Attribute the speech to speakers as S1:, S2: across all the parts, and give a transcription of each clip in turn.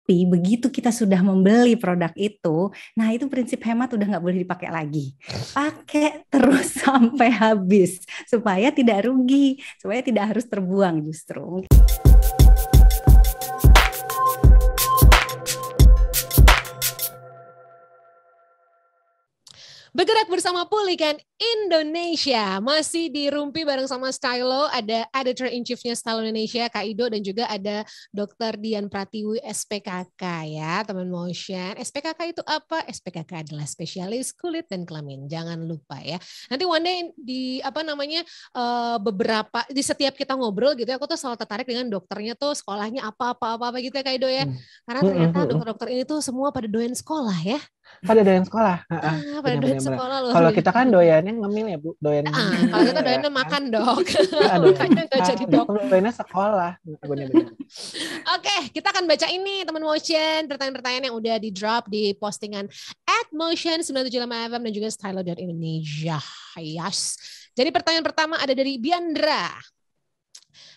S1: Tapi begitu kita sudah membeli produk itu, nah itu prinsip hemat udah nggak boleh dipakai lagi. Pakai terus sampai habis supaya tidak rugi, supaya tidak harus terbuang justru.
S2: Bergerak bersama Pulihkan Indonesia. Masih di Rumpi bareng sama Stylo. Ada Editor in Chief-nya Stylo Indonesia, Kak Ido. Dan juga ada Dr. Dian Pratiwi, SPKK ya, teman motion. SPKK itu apa? SPKK adalah spesialis kulit dan kelamin. Jangan lupa ya. Nanti one day di beberapa, di setiap kita ngobrol gitu ya, aku tuh selalu tertarik dengan dokternya tuh sekolahnya apa gitu ya Kak Ido ya. Karena ternyata dokter-dokter ini tuh semua pada doyan sekolah ya.
S3: Pada doyan sekolah.
S2: Pada doyan sekolah loh.
S3: Kalau kita kan doyannya ngemil ya Bu, doyan.
S2: Kalau kita doyannya makan dok.
S3: Makanya nggak jadi dok. Doyannya sekolah.
S2: Oke, kita akan baca ini teman motion, pertanyaan-pertanyaan yang udah di drop di postingan @motion975fm dan juga stylo.indonesia. Yes. Jadi pertanyaan pertama ada dari Biandra.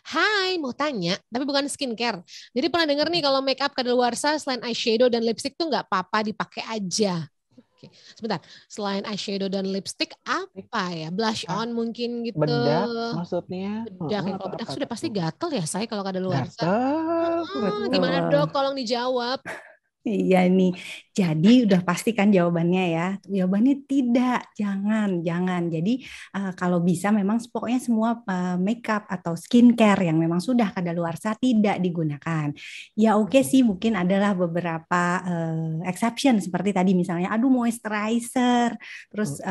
S2: Hai, mau tanya, tapi bukan skincare. Jadi pernah dengar nih kalau make up kadaluarsa selain eyeshadow dan lipstick tuh nggak apa-apa dipakai aja. Oke, sebentar. Selain eyeshadow dan lipstick apa ya? Blush on mungkin gitu.
S3: Bedak maksudnya.
S2: Bedak ya. Kalau bedak sudah pasti gatel ya saya kalau kadaluarsa.
S3: Gatel.
S2: Gimana dok? Tolong dijawab.
S1: Iya nih, jadi udah pastikan jawabannya ya. Jawabannya tidak, jangan. Jadi kalau bisa memang pokoknya semua makeup atau skincare yang memang sudah kadaluarsa tidak digunakan. Ya oke sih, mungkin adalah beberapa exception seperti tadi misalnya, aduh moisturizer, terus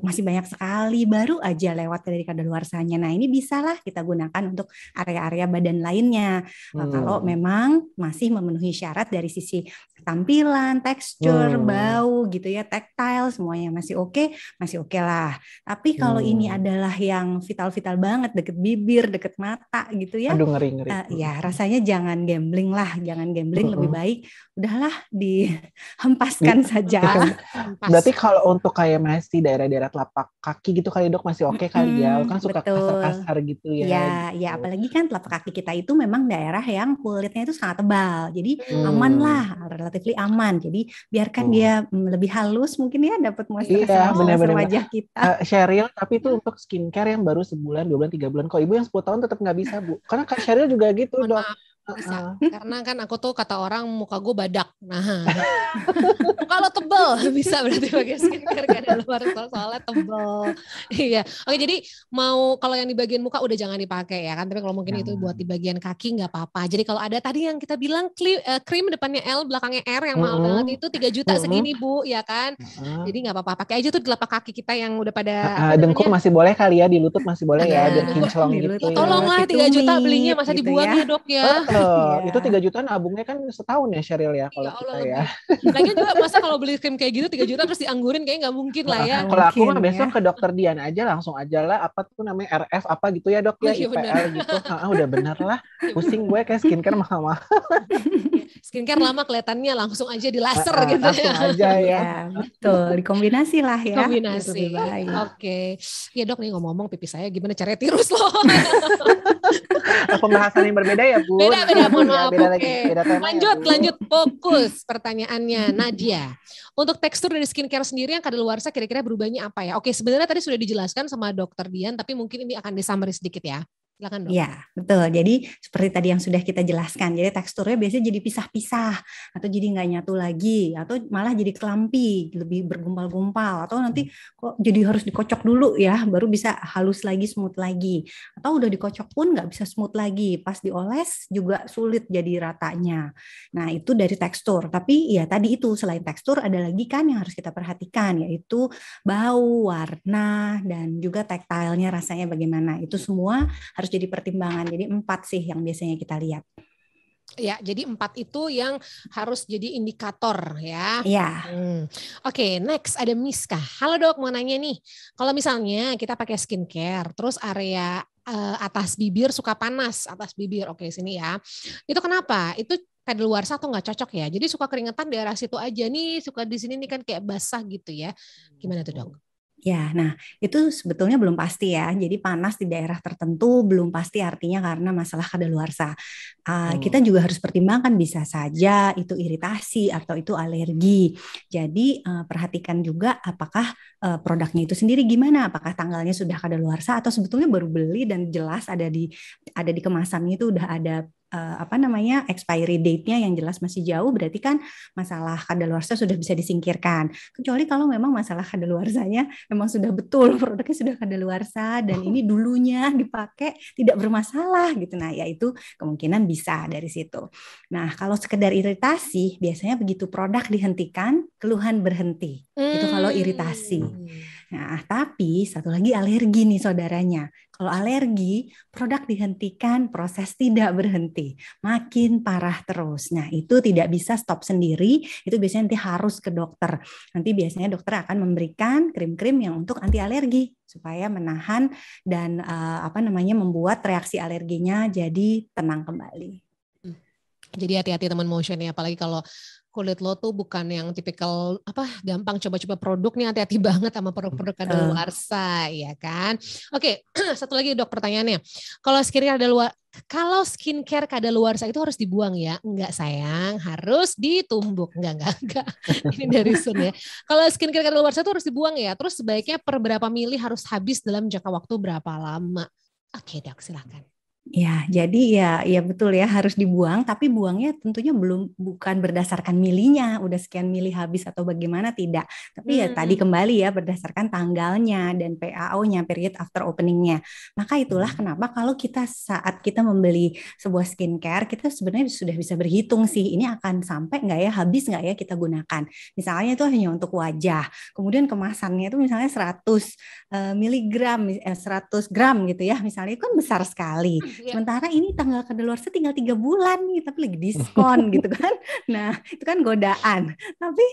S1: masih banyak sekali baru aja lewat dari kadaluarsanya. Nah ini bisalah kita gunakan untuk area-area badan lainnya. Kalau memang masih memenuhi syarat dari sisi tampilan, tekstur, bau gitu ya, tactile semuanya masih oke lah. Tapi kalau ini adalah yang vital-vital banget, deket bibir, deket mata gitu ya.
S3: Aduh ngeri.
S1: Ya rasanya jangan gambling, lebih baik udahlah dihempaskan saja.
S3: Berarti kalau untuk kayak masih daerah-daerah telapak kaki gitu kali dok masih oke kali ya, kan suka kasar-kasar gitu ya.
S1: Ya apalagi kan telapak kaki kita itu memang daerah yang kulitnya itu sangat tebal, jadi aman lah, relatively aman. Jadi biarkan dia lebih halus mungkin ya, dapat moisturizer wajah kita.
S3: Sheryl, tapi itu untuk skincare yang baru sebulan, 2 bulan, 3 bulan. Kok ibu yang 10 tahun tetap nggak bisa Bu? Karena Kak Sheryl juga gitu dok.
S2: Bisa. Karena kan aku tuh kata orang muka gue badak. Nah, kalau tebel bisa berarti pakai skincare gak ada luar soalnya tebel. Iya. Oke, jadi mau kalau yang di bagian muka udah jangan dipakai ya kan. Tapi kalau mungkin itu buat di bagian kaki nggak apa-apa. Jadi kalau ada tadi yang kita bilang krim depannya L belakangnya R yang mahal banget itu 3 juta segini Bu, ya kan. Jadi nggak apa-apa. Pakai aja tuh di telapak kaki kita yang udah pada
S3: dengkul masih boleh kali ya, di lutut masih boleh ya, biar kinclong gitu.
S2: Tolonglah 3 juta belinya masa
S1: gitu
S2: dibuang ya dok ya.
S3: Itu 3 juta nabungnya kan setahun ya Sheryl ya kalau kita ya.
S2: Lagian juga masa kalau beli krim kayak gitu 3 juta terus dianggurin kayaknya nggak mungkin lah ya.
S3: Kalau aku mah besok ke dokter Dian aja langsung aja lah, apa tuh namanya RF apa gitu ya dok ya, IPL gitu. Udah bener lah, pusing gue kayak skincare mahal-mahal.
S2: Skincare lama kelihatannya langsung aja di laser gitu
S3: langsung aja ya.
S1: Betul, dikombinasi lah ya.
S2: Kombinasi. Oke. Ya dok nih ngomong-ngomong pipi saya gimana caranya tirus loh.
S3: Pembahasan yang berbeda ya Bu.
S2: Beda mohon maaf.
S3: Beda lagi, beda tema
S2: Lanjut fokus pertanyaannya Nadia. Untuk tekstur dari skincare sendiri yang kadaluarsa kira-kira berubahnya apa ya? Oke, sebenarnya tadi sudah dijelaskan sama Dokter Dian, tapi mungkin ini akan disummary sedikit ya. Silakan dok.
S1: Ya, betul. Jadi seperti tadi yang sudah kita jelaskan, jadi teksturnya biasanya jadi pisah-pisah atau jadi nggak nyatu lagi atau malah jadi kelampi, lebih bergumpal-gumpal atau nanti kok jadi harus dikocok dulu ya, baru bisa halus lagi, smooth lagi. Atau udah dikocok pun nggak bisa smooth lagi, pas dioles juga sulit jadi ratanya. Nah, itu dari tekstur. Tapi ya tadi itu selain tekstur ada lagi kan yang harus kita perhatikan, yaitu bau, warna, dan juga tactile-nya rasanya bagaimana. Itu semua harus jadi pertimbangan. Jadi 4 sih yang biasanya kita lihat.
S2: Ya, jadi 4 itu yang harus jadi indikator ya.
S1: Iya.
S2: Oke, next ada Miska. Halo dok, mau nanya nih. Kalau misalnya kita pakai skincare, terus area atas bibir suka panas, atas bibir. Oke, sini ya. Itu kenapa? Itu kadaluarsa atau nggak cocok ya? Jadi suka keringetan di daerah situ aja nih, suka di sini nih kan kayak basah gitu ya. Gimana tuh dok?
S1: Ya, nah itu sebetulnya belum pasti ya. Jadi panas di daerah tertentu belum pasti artinya karena masalah kadaluarsa. Kita juga harus pertimbangkan bisa saja itu iritasi atau itu alergi. Jadi perhatikan juga apakah produknya itu sendiri gimana, apakah tanggalnya sudah kadaluarsa atau sebetulnya baru beli dan jelas ada di kemasannya itu udah ada apa namanya expiry date-nya yang jelas masih jauh, berarti kan masalah kadaluarsa sudah bisa disingkirkan. Kecuali kalau memang masalah kadaluarsanya memang sudah betul produknya sudah kadaluarsa dan ini dulunya dipakai tidak bermasalah gitu. Nah, ya itu kemungkinan bisa dari situ. Nah, kalau sekedar iritasi, biasanya begitu produk dihentikan, keluhan berhenti. Itu kalau iritasi. Nah, tapi satu lagi alergi nih saudaranya. Kalau alergi, produk dihentikan, proses tidak berhenti. Makin parah terus. Nah, itu tidak bisa stop sendiri. Itu biasanya nanti harus ke dokter. Nanti biasanya dokter akan memberikan krim-krim yang untuk anti alergi supaya menahan dan apa namanya membuat reaksi alerginya jadi tenang kembali.
S2: Jadi hati-hati teman motion ya, apalagi kalau kulit lo tuh bukan yang tipikal gampang coba-coba produk nih, hati-hati banget sama produk-produk kadaluarsa ya kan. Oke, satu lagi Dok pertanyaannya. Kalau skincare kadaluarsa itu harus dibuang ya? Enggak sayang, harus ditumbuk. Enggak. Ini dari Sun ya. Kalau skincare kadaluarsa itu harus dibuang ya? Terus sebaiknya per berapa mili harus habis dalam jangka waktu berapa lama? Oke Dok, silakan.
S1: Ya, jadi ya betul ya harus dibuang, tapi buangnya tentunya bukan berdasarkan milinya, udah sekian mili habis atau bagaimana tidak. Tapi ya tadi kembali ya berdasarkan tanggalnya dan PAO-nya, period after opening-nya. Maka itulah kenapa kalau kita saat kita membeli sebuah skincare, kita sebenarnya sudah bisa berhitung sih, ini akan sampai nggak ya, habis nggak ya kita gunakan. Misalnya itu hanya untuk wajah, kemudian kemasannya itu misalnya 100 miligram, 100 gram gitu ya, misalnya itu kan besar sekali. Sementara ini tanggal kadaluarsa tinggal 3 bulan nih, tapi lagi diskon gitu kan. Nah, itu kan godaan. Tapi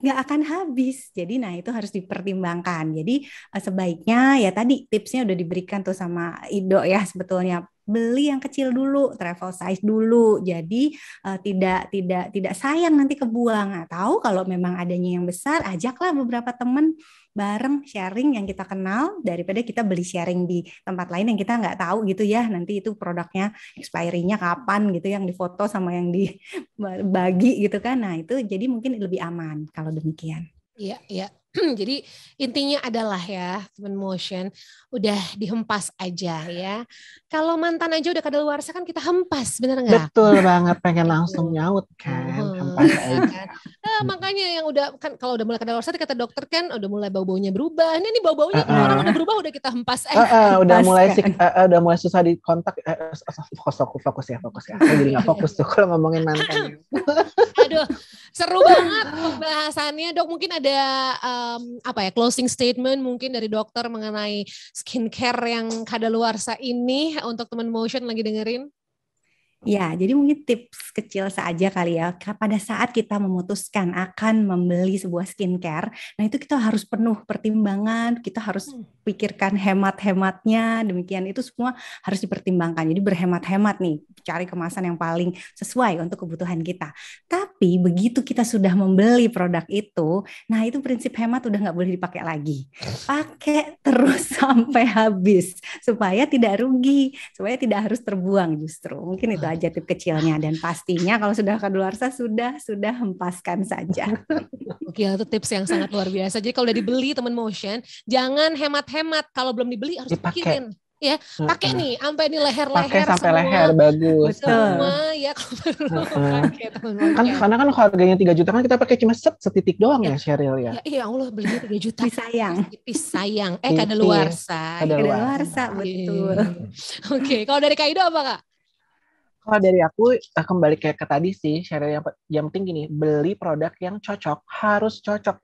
S1: nggak akan habis. Jadi nah itu harus dipertimbangkan. Jadi sebaiknya ya tadi tipsnya udah diberikan tuh sama Ido ya sebetulnya. Beli yang kecil dulu, travel size dulu. Jadi tidak sayang nanti kebuang. Atau kalau memang adanya yang besar, ajaklah beberapa teman bareng sharing yang kita kenal daripada kita beli sharing di tempat lain yang kita nggak tahu gitu ya, nanti itu produknya expiry-nya kapan gitu yang difoto sama yang dibagi gitu kan. Nah itu jadi mungkin lebih aman kalau demikian.
S2: Iya. Jadi intinya adalah ya teman motion udah dihempas aja ya. Kalau mantan aja udah kadaluarsa kan kita hempas, bener nggak?
S3: Betul banget, pengen langsung nyaut kan, hempas aja.
S2: Makanya yang udah kan kalau udah mulai kadaluarsa kata dokter kan udah mulai bau-baunya berubah. Ini bau-baunya orang udah berubah udah kita hempas aja.
S3: Udah mulai susah dikontak. Fokus ya. Saya jadi nggak fokus tuh kalau ngomongin mantan.
S2: Aduh, seru banget pembahasannya Dok. Mungkin ada closing statement mungkin dari dokter mengenai skincare yang kadaluarsa ini untuk teman motion lagi dengerin.
S1: Ya, jadi mungkin tips kecil saja kali ya. Pada saat kita memutuskan akan membeli sebuah skincare, nah itu kita harus penuh pertimbangan, kita harus pikirkan hemat-hematnya, demikian itu semua harus dipertimbangkan. Jadi berhemat-hemat nih, cari kemasan yang paling sesuai untuk kebutuhan kita. Tapi begitu kita sudah membeli produk itu, nah itu prinsip hemat udah nggak boleh dipakai lagi. Pakai terus sampai habis, supaya tidak rugi, supaya tidak harus terbuang justru. Mungkin itu aja tip kecilnya, dan pastinya kalau sudah kadaluarsa sudah hempaskan saja.
S2: Oke, itu tips yang sangat luar biasa. Jadi kalau udah dibeli teman motion, jangan hemat-hemat. Kalau belum dibeli harus pikirin. Ya, pakai nih sampai di leher-leher
S3: pakai sampai
S2: semua.
S3: Leher bagus.
S2: Semua ya kalau pakai teman-teman.
S3: Kan karena kan harganya 3 juta kan kita pakai cuma setitik doang ya Sheryl ya.
S2: Iya Allah belinya 3 juta. Sayang. Kadaluarsa.
S1: Kadaluarsa betul.
S2: Oke, kalau dari Kaido apa Kak?
S3: Kalau dari aku kembali kayak ke tadi sih, Sheryl, yang penting gini, beli produk yang harus cocok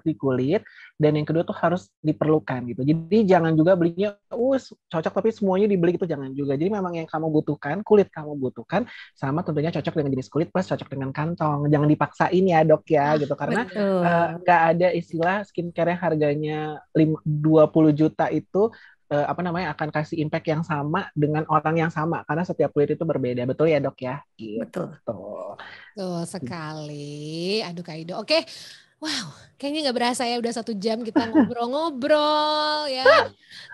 S3: di kulit, dan yang kedua tuh harus diperlukan gitu. Jadi jangan juga belinya cocok tapi semuanya dibeli gitu, jangan juga. Jadi memang yang kamu butuhkan, kulit kamu butuhkan, sama tentunya cocok dengan jenis kulit plus cocok dengan kantong. Jangan dipaksain ya Dok ya gitu, karena nggak ada istilah skincare yang harganya 20 juta itu akan kasih impact yang sama dengan orang yang sama, karena setiap kulit itu berbeda. Betul ya Dok ya?
S1: Betul.
S2: Betul sekali. Aduh Kaido. Oke. Wow, kayaknya nggak berasa ya udah 1 jam kita ngobrol-ngobrol ya.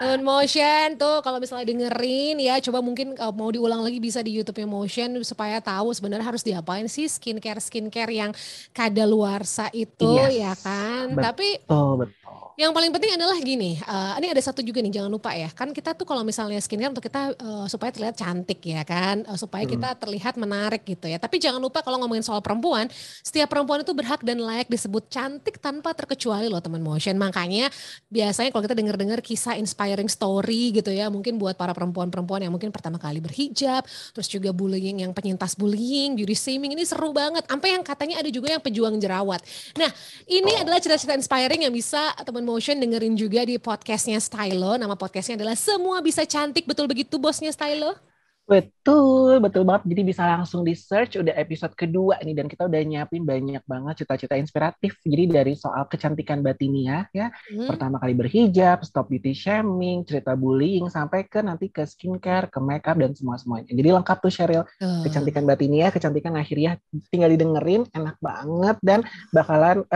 S2: Teman Motion tuh kalau misalnya dengerin ya, coba mungkin mau diulang lagi bisa di YouTube-nya Motion supaya tahu sebenarnya harus diapain sih skincare yang kadaluarsa itu ya
S3: Yes,
S2: kan. Tapi
S3: betul betul.
S2: yang paling penting adalah gini, ini ada satu juga nih jangan lupa ya, kan kita tuh kalau misalnya skincare untuk kita supaya terlihat cantik ya kan, supaya kita terlihat menarik gitu ya. Tapi jangan lupa kalau ngomongin soal perempuan, setiap perempuan itu berhak dan layak disebut cantik tanpa terkecuali loh teman Motion. Makanya biasanya kalau kita dengar-dengar kisah inspiring story gitu ya, mungkin buat para perempuan-perempuan yang mungkin pertama kali berhijab, terus juga bullying yang penyintas bullying, beauty shaming ini seru banget. Sampai yang katanya ada juga yang pejuang jerawat. Nah, ini adalah cerita-cerita inspiring yang bisa teman Motion dengerin juga di podcastnya Stylo. Nama podcastnya adalah Semua Bisa Cantik. Betul begitu bosnya Stylo?
S3: Betul, betul banget. Jadi bisa langsung di search udah episode kedua nih dan kita udah nyiapin banyak banget cerita-cerita inspiratif. Jadi dari soal kecantikan batinia ya, pertama kali berhijab, stop beauty shaming, cerita bullying sampai ke nanti ke skincare, ke makeup dan semua-semuanya. Jadi lengkap tuh Sheryl. Kecantikan batinia, kecantikan lahiriah tinggal didengerin enak banget dan bakalan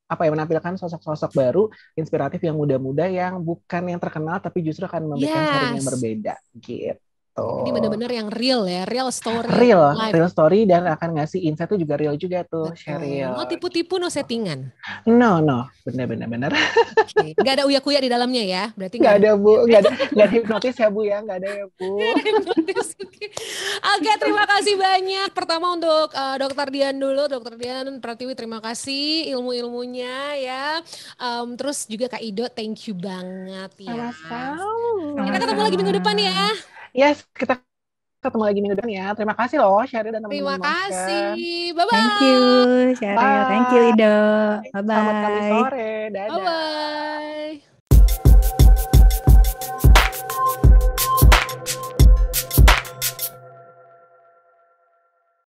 S3: menampilkan sosok-sosok baru, inspiratif yang muda-muda yang bukan yang terkenal tapi justru akan memberikan sharing yang berbeda gitu.
S2: Ini benar-benar yang real ya, real story.
S3: Real story dan akan ngasih insight tuh juga real juga tuh, Sheryl.
S2: No tipu-tipu, no settingan.
S3: No, benar.
S2: Okay. Gak ada uya-kuya di dalamnya ya, berarti
S3: nggak ada Bu, nggak ada hipnotis ya Bu ya, nggak ada ya Bu.
S2: Oke, terima kasih banyak. Pertama untuk Dokter Dian dulu, Dokter Dian Pratiwi terima kasih ilmu-ilmunya ya. Terus juga Kak Ido, thank you banget ya.
S3: Sama-sama.
S2: Kita ketemu lagi minggu depan ya.
S3: Yes, kita ketemu lagi minggu depan ya. Terima kasih loh Sheryl dan teman-teman.
S2: Terima kasih. Bye-bye.
S1: Thank you Sheryl, thank you Ido. Bye-bye.
S3: Selamat Kamis sore. Dadah.
S2: Bye-bye.